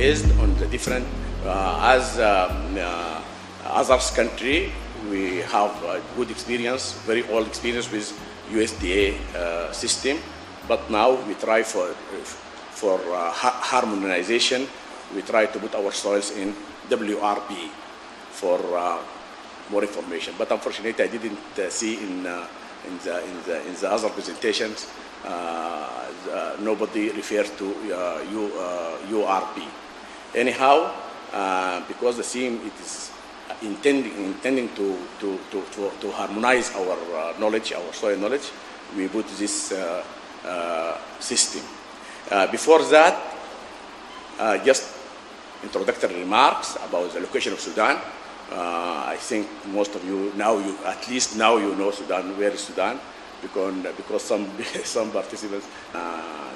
based on the different, as others country, we have good experience, very old experience with USDA system, but now we try for harmonization. We try to put our soils in WRB for more information. But unfortunately, I didn't see in the other presentations nobody referred to URB. Anyhow, because the theme it is intending to harmonize our knowledge, our soil knowledge, we put this system. Before that, just introductory remarks about the location of Sudan. I think most of you now, at least now you know Sudan. Where is Sudan? Because some participants,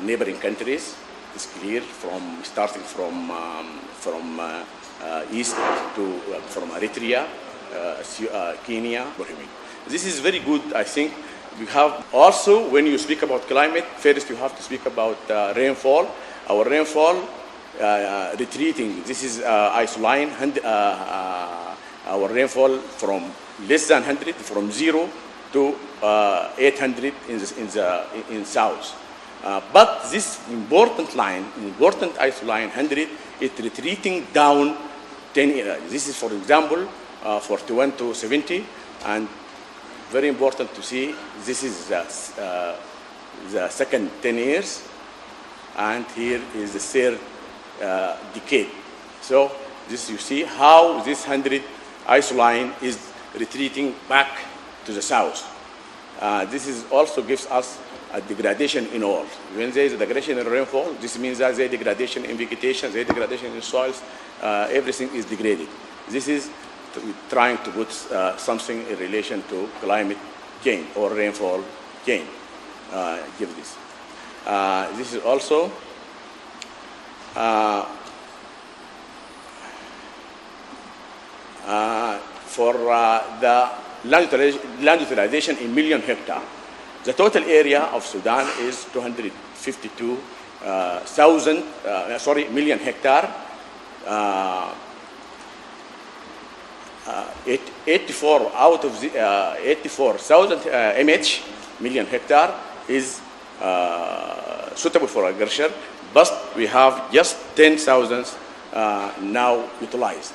neighboring countries, it's clear starting from east to from Eritrea, Kenya. This is very good. I think we have also, when you speak about climate, first you have to speak about rainfall. Our rainfall retreating. This is isoline. Our rainfall from less than 100, from 0 to 800 in south. But this important line, important isoline 100, it's retreating down 10 years. This is, for example, 41 to 70, and very important to see. This is the second 10 years, and here is the third decade. So this you see how this 100 isoline is retreating back to the south. This is also gives us a degradation in all. When there is a degradation in rainfall, this means that there is degradation in vegetation, there is degradation in soils, everything is degraded. This is trying to put something in relation to climate change or rainfall change. Give this. This is also for the land utilization in million hectare. The total area of Sudan is 252,000 million hectare. 84 out of the 84,000 mh million hectare is suitable for agriculture, but we have just 10,000 now utilized.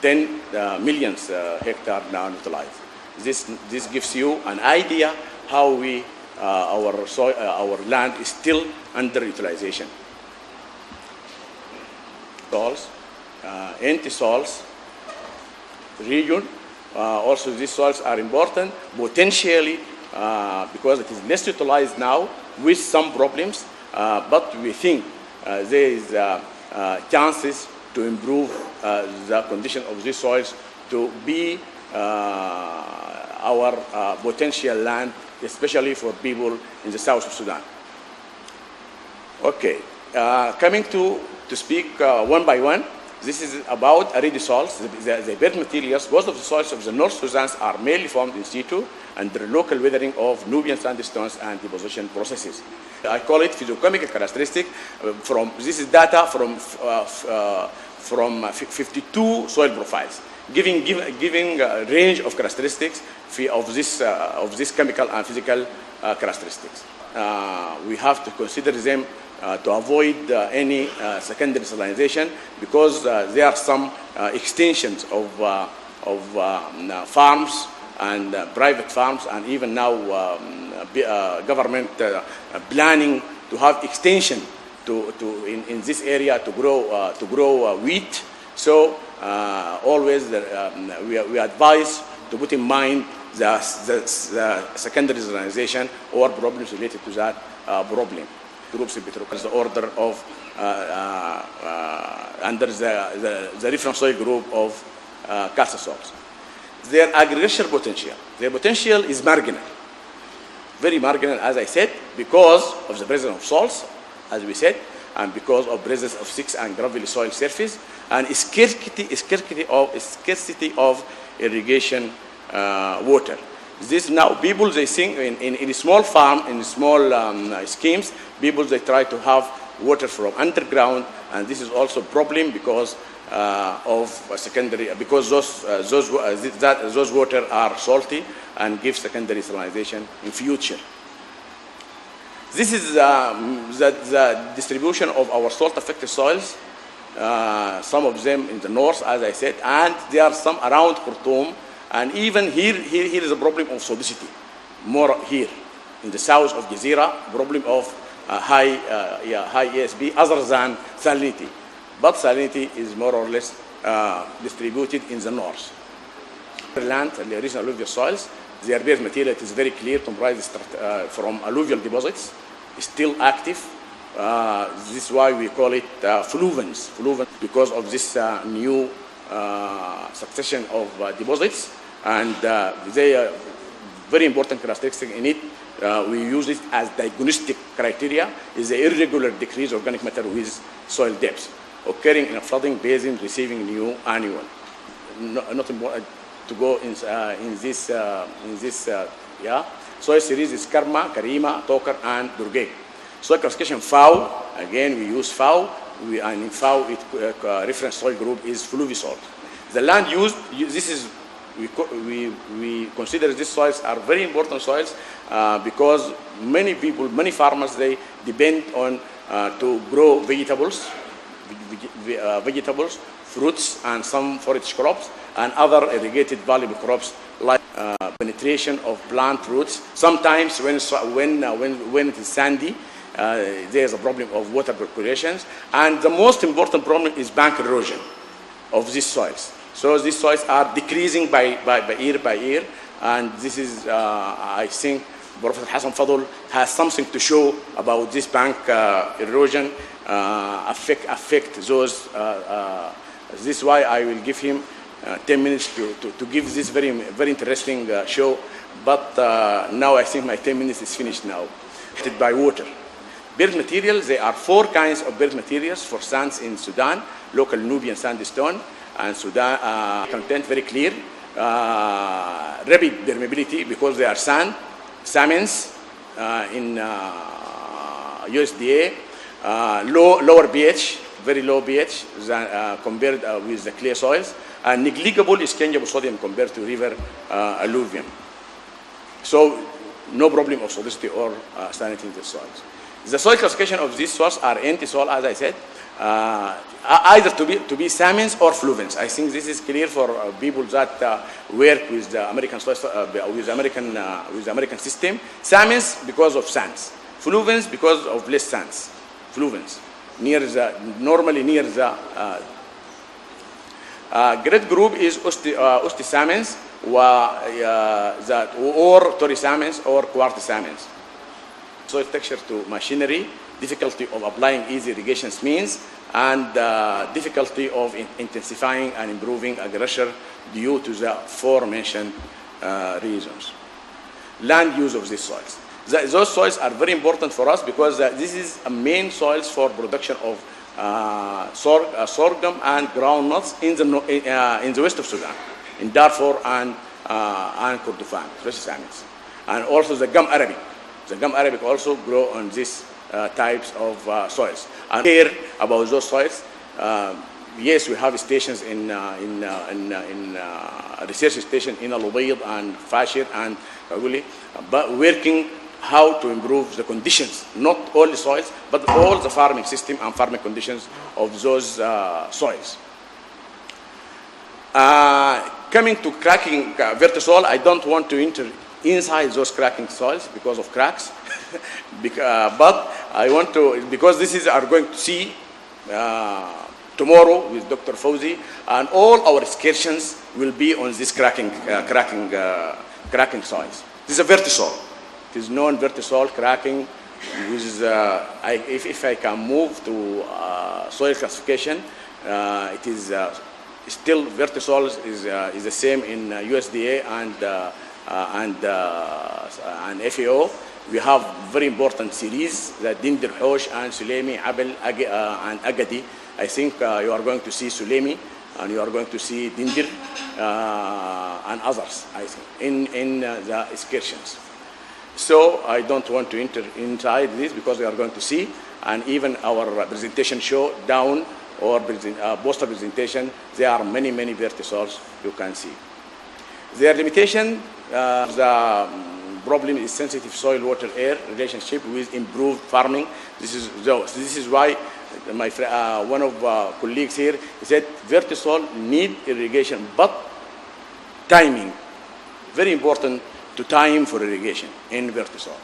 10 millions hectare now utilized. This gives you an idea how we our land is still under utilization. Soils, anti-soils region. Also, these soils are important potentially because it is less utilized now with some problems, but we think there is chances to improve the condition of these soils to be our potential land, especially for people in the south of Sudan. Okay, coming to speak one by one. This is about ready soils. The bed materials, most of the soils of the North Sudan are mainly formed in situ under local weathering of Nubian sandstones and deposition processes. I call it physiochemical characteristic. This is data from 52 soil profiles, giving a range of characteristics of this chemical and physical characteristics. We have to consider them to avoid any secondary salinization, because there are some extensions of farms and private farms, and even now government planning to have extension in this area to grow wheat. So always we advise to put in mind the secondary salinization or problems related to that problem. Groups in Petrocas, the order of under the reference soil group of calcium soils. Their agricultural potential. Their potential is marginal, very marginal, as I said, because of the presence of salts, as we said, and because of presence of thick and gravelly soil surface, and scarcity of irrigation water. This now people they think in a small farm, in small schemes, people they try to have water from underground, and this is also a problem because of secondary, because those water are salty and give secondary salinization in future. This is the distribution of our salt-affected soils. Some of them in the north, as I said, and there are some around Khartoum, and even here is a problem of sodicity. More here in the south of Jazeera, problem of high ESB other than salinity, but salinity is more or less distributed in the north. Land, the recent alluvial soils, their base material is very clear, comprised from alluvial deposits, still active. This is why we call it fluvens, because of this new succession of deposits, and they are very important characteristic in it. We use it as diagnostic criteria, is the irregular decrease of organic matter with soil depth occurring in a flooding basin receiving new annual. Not important to go in this soil series is Karma, Karima, Tokar, and Durgay. Soil classification FAO, again we use FAO, and in FAO reference soil group is fluvisol. The land used, this is, we consider these soils are very important soils because many people, many farmers, they depend on to grow vegetables, fruits, and some forage crops, and other irrigated valuable crops like penetration of plant roots. Sometimes when it is sandy, there is a problem of water percolations, and the most important problem is bank erosion of these soils. So these soils are decreasing by year, and this is, I think, Professor Hassan Fadl has something to show about this bank erosion affect those. This is why I will give him 10 minutes to give this very interesting show. But now I think my 10 minutes is finished now. Affected by water. Built materials, there are 4 kinds of built materials for sands in Sudan: local Nubian sandstone, and Sudan content very clear, rapid permeability because they are sand, salmons in USDA, lower pH, very low pH compared with the clay soils, and negligible exchangeable sodium compared to river alluvium. So no problem of solidity or salinity in the soils. The soil classification of these soils are anti-soil, as I said, either to be salmons or fluvens. I think this is clear for people that work with the American soil, with the American system. Salmons because of sands, fluvens because of less sands. Fluvens normally near the great group is Usti salmons or Tori salmons or Quartz salmons. Soil texture to machinery, difficulty of applying easy irrigation means, and difficulty of intensifying and improving agriculture due to the aforementioned reasons. Land use of these soils. Those soils are very important for us because this is a main soils for production of sorghum and groundnuts in the west of Sudan, in Darfur and Kordofan, especially salmons, and also the gum arabic. The gum arabic also grow on these types of soils. And here about those soils, yes, we have stations in research station in Al-Ubayd and Fashir and Kaguli, but working how to improve the conditions, not only soils, but all the farming system and farming conditions of those soils. Coming to cracking vertisol, I don't want to enter inside those cracking soils because of cracks, but I want to, because this is are going to see tomorrow with Dr. Fauzi, and all our excursions will be on this cracking soils. This is a vertisol. It is known vertisol cracking. With, if I can move to soil classification, it is still vertisol is the same in USDA and FAO. We have very important series, the Dindir Hosh and Sulemi, Abel, and Agadi. I think you are going to see Sulemi and you are going to see danger and others, I think, in the excursions. So I don't want to enter inside this because we are going to see, and even our presentation show down or poster presentation, there are many vertisols you can see. Their limitation, the problem is sensitive soil, water, air relationship with improved farming. This is why my one of colleagues here said vertisol need irrigation, but timing, very important to time for irrigation in vertisol.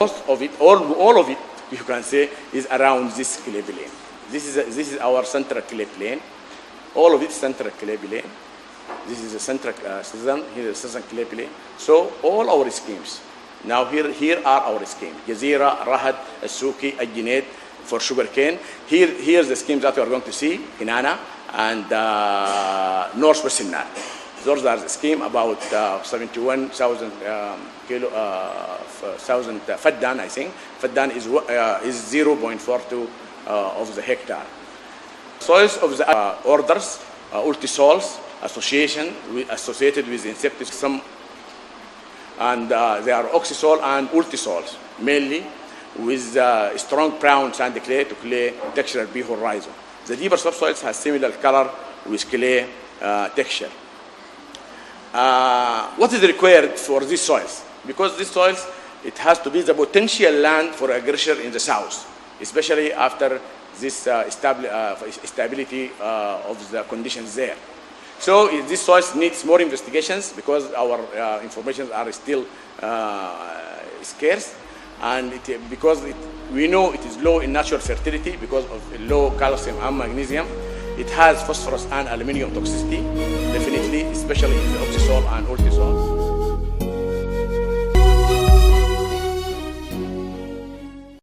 Most of it, all of it, you can say, is around this clay plain. This is our central clay plain. All of it central clay plain. This is the central Sudan, here is the southern clay plain. So all our schemes. Now here are our schemes. Jazeera, Rahat, Al-Suki, Al-Jineid for sugarcane. Here's the schemes that we are going to see, Inana and Northwest Sumnar. Those are the scheme about 71,000 thousand Faddan, I think. Faddan is 0.42 of the hectare. Soils of the orders, ultisols, associated with insecticide, and they are oxysol and ultisols, mainly with strong brown sandy clay to clay textural B horizon. The deeper subsoils have similar color with clay texture. What is required for these soils? Because these soils, it has to be the potential land for agriculture in the south, especially after this stability of the conditions there. So these soils needs more investigations because our information are still scarce, and we know it is low in natural fertility because of low calcium and magnesium. It has phosphorus and aluminum toxicity, definitely, especially in the oxysol and ultisol.